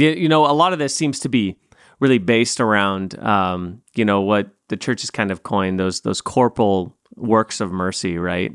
Yeah, a lot of this seems to be really based around, what the church has kind of coined those corporal works of mercy, right?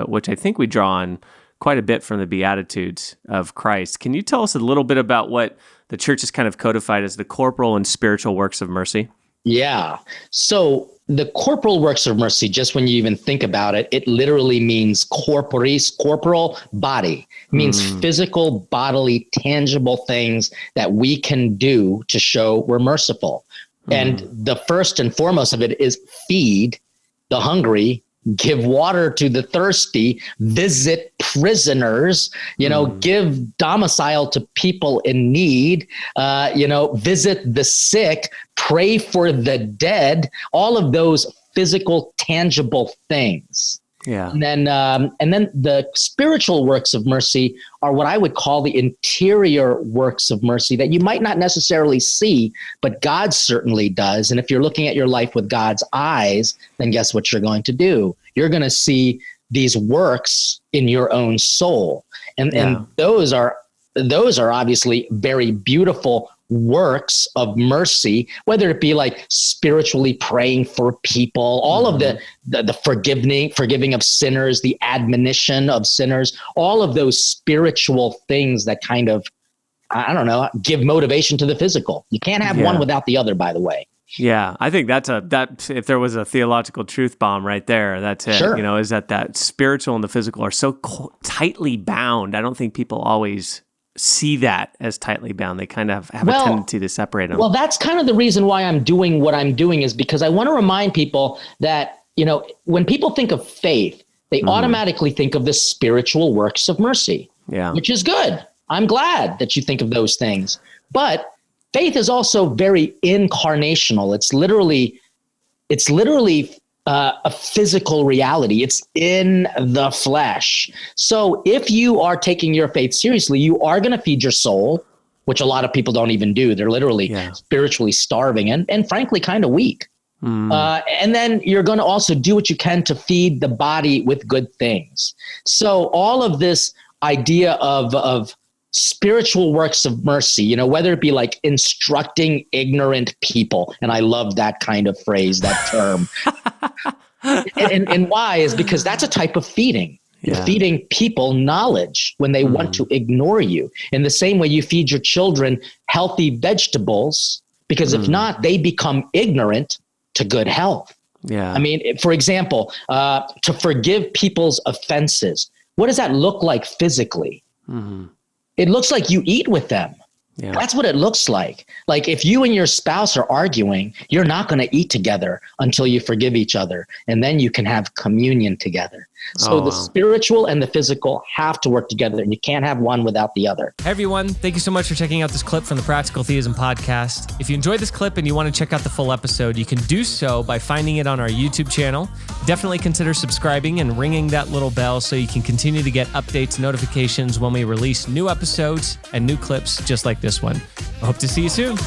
Which I think we draw on quite a bit from the Beatitudes of Christ. Can you tell us a little bit about what the church has kind of codified as the corporal and spiritual works of mercy? Yeah. So the corporal works of mercy, just when you even think about it, it literally means corporis, corporal, body. It means physical, bodily, tangible things that we can do to show we're merciful. And the first and foremost of it is feed the hungry, give water to the thirsty, visit prisoners, give domicile to people in need, visit the sick, pray for the dead, all of those physical, tangible things. Yeah. And then the spiritual works of mercy are what I would call the interior works of mercy that you might not necessarily see, but God certainly does. And if you're looking at your life with God's eyes, then guess what you're going to do? You're going to see these works in your own soul. And those are obviously very beautiful works of mercy, whether it be like spiritually praying for people, all of the forgiving of sinners, the admonition of sinners, all of those spiritual things that kind of, give motivation to the physical. You can't have one without the other, by the way. Yeah, I think that if there was a theological truth bomb right there, that's it. Sure. Is that spiritual and the physical are so tightly bound. I don't think people always see that as tightly bound. They kind of have a tendency to separate them. Well, that's kind of the reason why I'm doing what I'm doing, is because I want to remind people that, when people think of faith, they automatically think of the spiritual works of mercy, which is good. I'm glad that you think of those things. But faith is also very incarnational. It's literally a physical reality. It's in the flesh. So if you are taking your faith seriously, you are going to feed your soul, which a lot of people don't even do. They're literally spiritually starving and frankly kind of weak. And then you're going to also do what you can to feed the body with good things. So all of this idea of spiritual works of mercy, whether it be like instructing ignorant people. And I love that kind of phrase, that term. and why is because that's a type of feeding. You're feeding people knowledge when they want to ignore you. In the same way you feed your children healthy vegetables, because if not, they become ignorant to good health. Yeah. I mean, for example, to forgive people's offenses. What does that look like physically? It looks like you eat with them. Yeah. That's what it looks like. Like if you and your spouse are arguing, you're not going to eat together until you forgive each other. And then you can have communion together. So the spiritual and the physical have to work together, and you can't have one without the other. Hey everyone, thank you so much for checking out this clip from the Practical Theism podcast. If you enjoyed this clip and you want to check out the full episode, you can do so by finding it on our YouTube channel. Definitely consider subscribing and ringing that little bell so you can continue to get updates, notifications when we release new episodes and new clips just like this one. I hope to see you soon.